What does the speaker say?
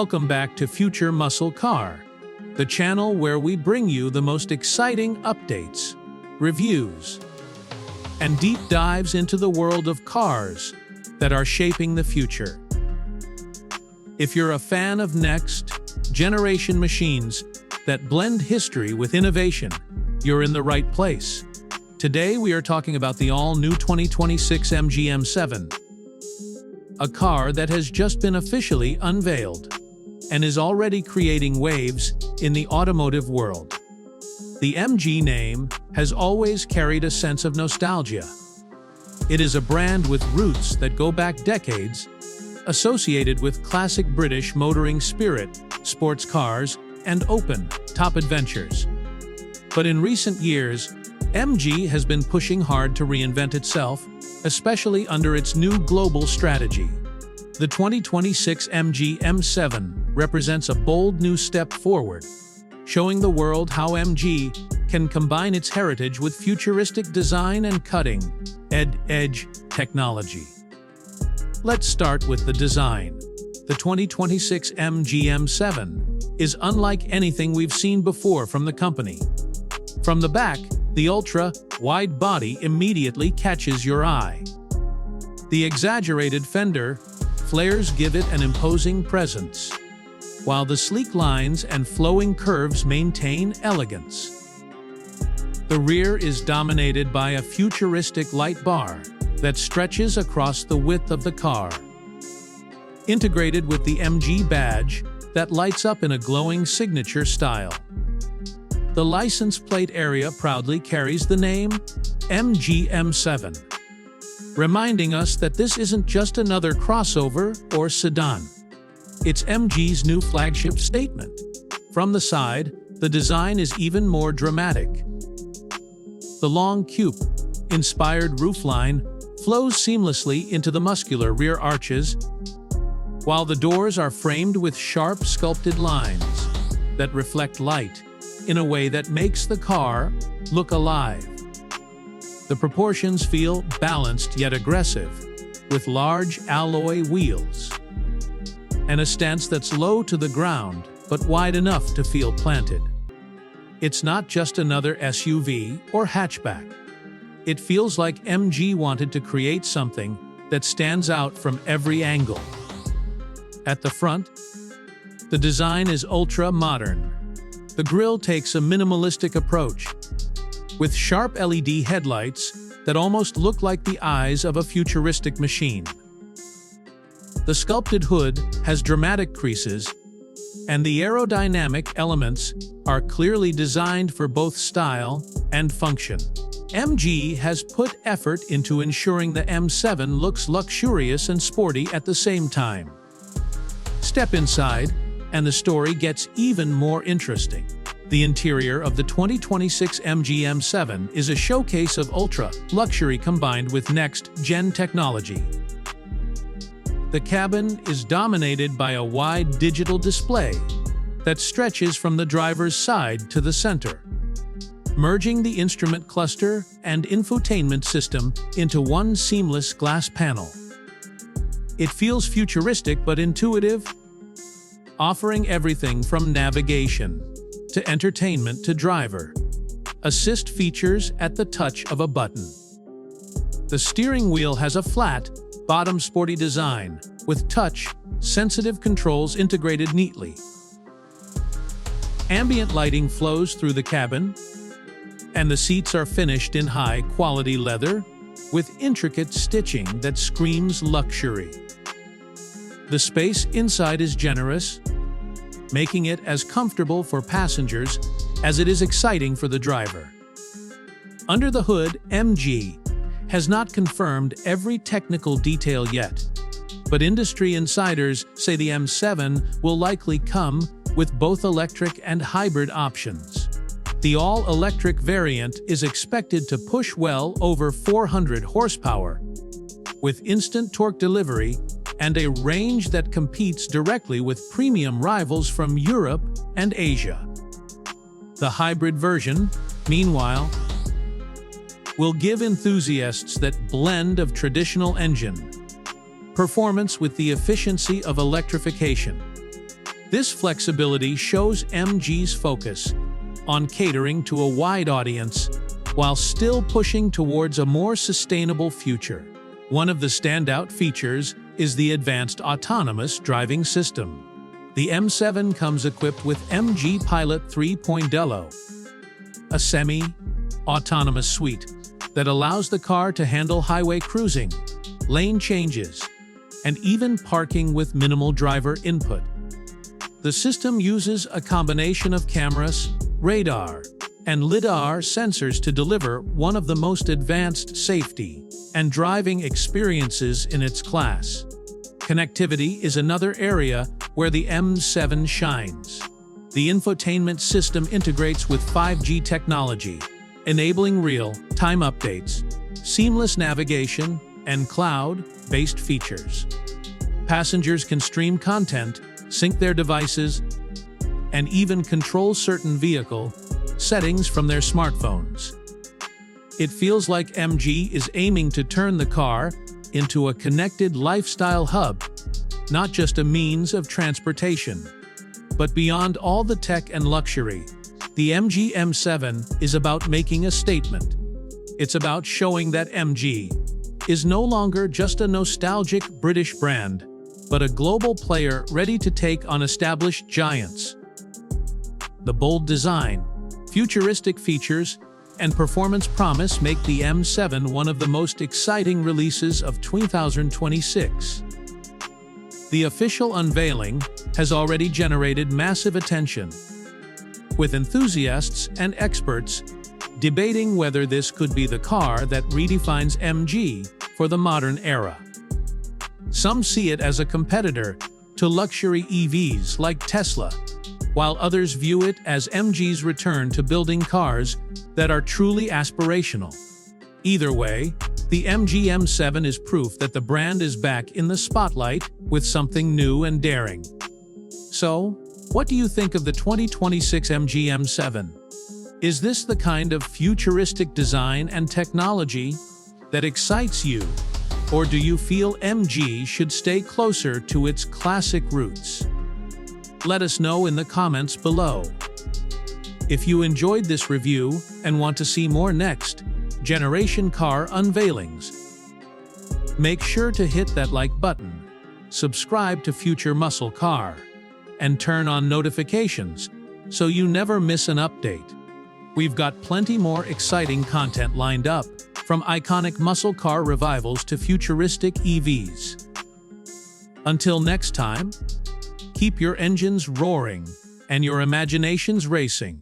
Welcome back to Future Muscle Car, the channel where we bring you the most exciting updates, reviews, and deep dives into the world of cars that are shaping the future. If you're a fan of next-generation machines that blend history with innovation, you're in the right place. Today we are talking about the all-new 2026 MG M7, a car that has just been officially unveiled and is already creating waves in the automotive world. The MG name has always carried a sense of nostalgia. It is a brand with roots that go back decades, associated with classic British motoring spirit, sports cars, and open-top adventures. But in recent years, MG has been pushing hard to reinvent itself, especially under its new global strategy. The 2026 MG M7 represents a bold new step forward, showing the world how MG can combine its heritage with futuristic design and cutting-edge technology. Let's start with the design. The 2026 MG M7 is unlike anything we've seen before from the company. From the back, the ultra-wide body immediately catches your eye. The exaggerated fender flares give it an imposing presence, while the sleek lines and flowing curves maintain elegance. The rear is dominated by a futuristic light bar that stretches across the width of the car, integrated with the MG badge that lights up in a glowing signature style. The license plate area proudly carries the name MG M7, reminding us that this isn't just another crossover or sedan. It's MG's new flagship statement. From the side, the design is even more dramatic. The long coupe-inspired roofline flows seamlessly into the muscular rear arches, while the doors are framed with sharp sculpted lines that reflect light in a way that makes the car look alive. The proportions feel balanced yet aggressive, with large alloy wheels and a stance that's low to the ground but wide enough to feel planted. It's not just another SUV or hatchback. It feels like MG wanted to create something that stands out from every angle. At the front, the design is ultra-modern. The grille takes a minimalistic approach, with sharp LED headlights that almost look like the eyes of a futuristic machine. The sculpted hood has dramatic creases, and the aerodynamic elements are clearly designed for both style and function. MG has put effort into ensuring the M7 looks luxurious and sporty at the same time. Step inside, and the story gets even more interesting. The interior of the 2026 MG M7 is a showcase of ultra-luxury combined with next-gen technology. The cabin is dominated by a wide digital display that stretches from the driver's side to the center, merging the instrument cluster and infotainment system into one seamless glass panel. It feels futuristic but intuitive, offering everything from navigation to entertainment to driver assist features at the touch of a button. The steering wheel has a flat, bottom sporty design with touch-sensitive controls integrated neatly. Ambient lighting flows through the cabin, and the seats are finished in high-quality leather with intricate stitching that screams luxury. The space inside is generous, making it as comfortable for passengers as it is exciting for the driver. Under the hood, MG has not confirmed every technical detail yet, but industry insiders say the M7 will likely come with both electric and hybrid options. The all-electric variant is expected to push well over 400 horsepower, with instant torque delivery and a range that competes directly with premium rivals from Europe and Asia. The hybrid version, meanwhile, will give enthusiasts that blend of traditional engine performance with the efficiency of electrification. This flexibility shows MG's focus on catering to a wide audience while still pushing towards a more sustainable future. One of the standout features is the advanced autonomous driving system. The M7 comes equipped with MG Pilot 3.0, a semi-autonomous suite that allows the car to handle highway cruising, lane changes, and even parking with minimal driver input. The system uses a combination of cameras, radar, and LiDAR sensors to deliver one of the most advanced safety and driving experiences in its class. Connectivity is another area where the M7 shines. The infotainment system integrates with 5G technology, enabling real-time updates, seamless navigation, and cloud-based features. Passengers can stream content, sync their devices, and even control certain vehicle settings from their smartphones. It feels like MG is aiming to turn the car into a connected lifestyle hub, not just a means of transportation. But beyond all the tech and luxury, the MG M7 is about making a statement. It's about showing that MG is no longer just a nostalgic British brand, but a global player ready to take on established giants. The bold design, futuristic features, and performance promise make the M7 one of the most exciting releases of 2026. The official unveiling has already generated massive attention, with enthusiasts and experts debating whether this could be the car that redefines MG for the modern era. Some see it as a competitor to luxury EVs like Tesla, while others view it as MG's return to building cars that are truly aspirational. Either way, the MG M7 is proof that the brand is back in the spotlight with something new and daring. So, what do you think of the 2026 MG M7? Is this the kind of futuristic design and technology that excites you? Or do you feel MG should stay closer to its classic roots? Let us know in the comments below. If you enjoyed this review and want to see more next generation car unveilings, make sure to hit that like button, subscribe to Future Muscle Car, and turn on notifications so you never miss an update. We've got plenty more exciting content lined up, from iconic muscle car revivals to futuristic EVs. Until next time, keep your engines roaring and your imaginations racing.